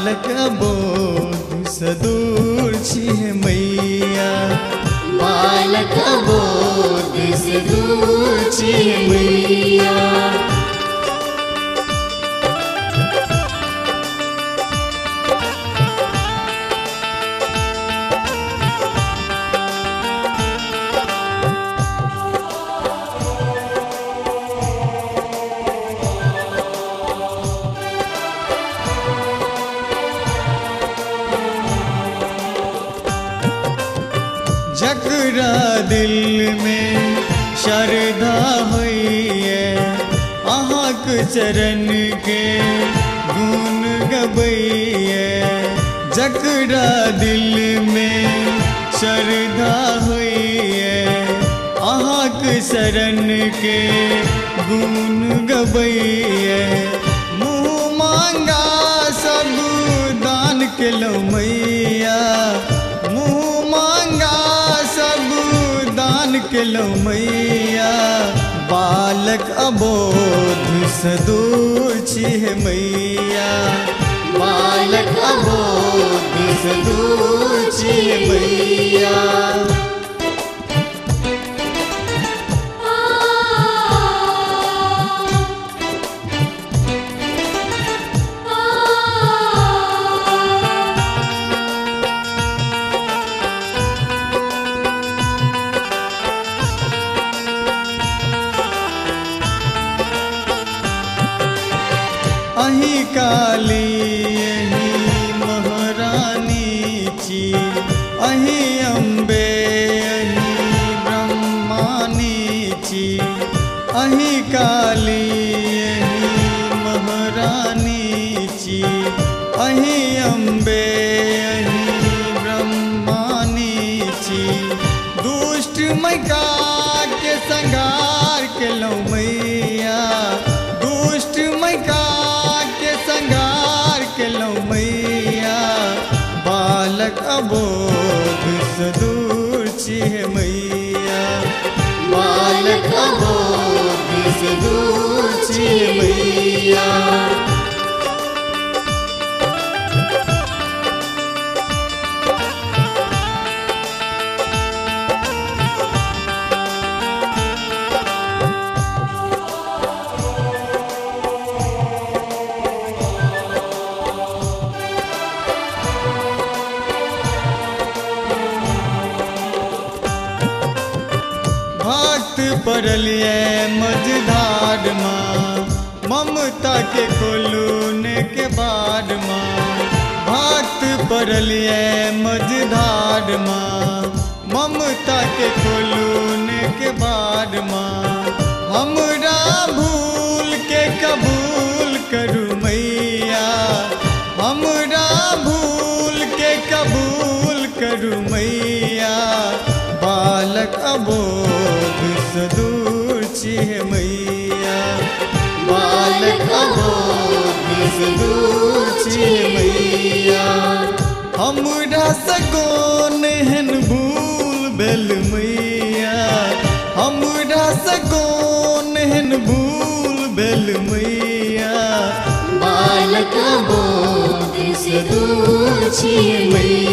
बालक बोध से दूर छिहे मैया, बालक बोध से दूर छिहे मैया। जकरा दिल में श्रद्धा होइए अहाँक चरण के गुण गबैए, जकरा दिल में श्रद्धा होइए अहाँक शरण के गुण गबैए। मुँह मांगा सब दान केलहुँ मैया, मुँह मांगा सब दान केलहुँ मैया, बालक अबोध से दूर छिहे मैया, बालक अबोध से दूर छिहे मैया। अही काली अही महारानी छी, अही अम्बे अही ब्रह्मानी छी, अही काली अही महारानी छी, अही अम्बे अही ब्रह्मानी छी। दुष्ट मैका के संगार केलहुँ मैया, दुष्ट मैका संगार केलहुँ मैया, बालक अबोध से दूर छिहे मैया, बालक अबोध से दूर छिहे मैया। भक्त पड़लिए मझधार माँ, ममता के खोलून के बाद माँ, भक्त पड़लिए मझधार माँ, ममता के खोलून के बाद माँ, हमरा भूल के कबूल करू मैया, हमरा भूल के कबूल करू मैया, बालक अबोध से दूर छिहे मैया, बालक अबोध से दूर छिहे मैया। हमरा सगोन एहन भूल भेल मैया, हमरा सगोन एहन भूल भेल मैया, बालक अबोध से दूर छिहे मैया।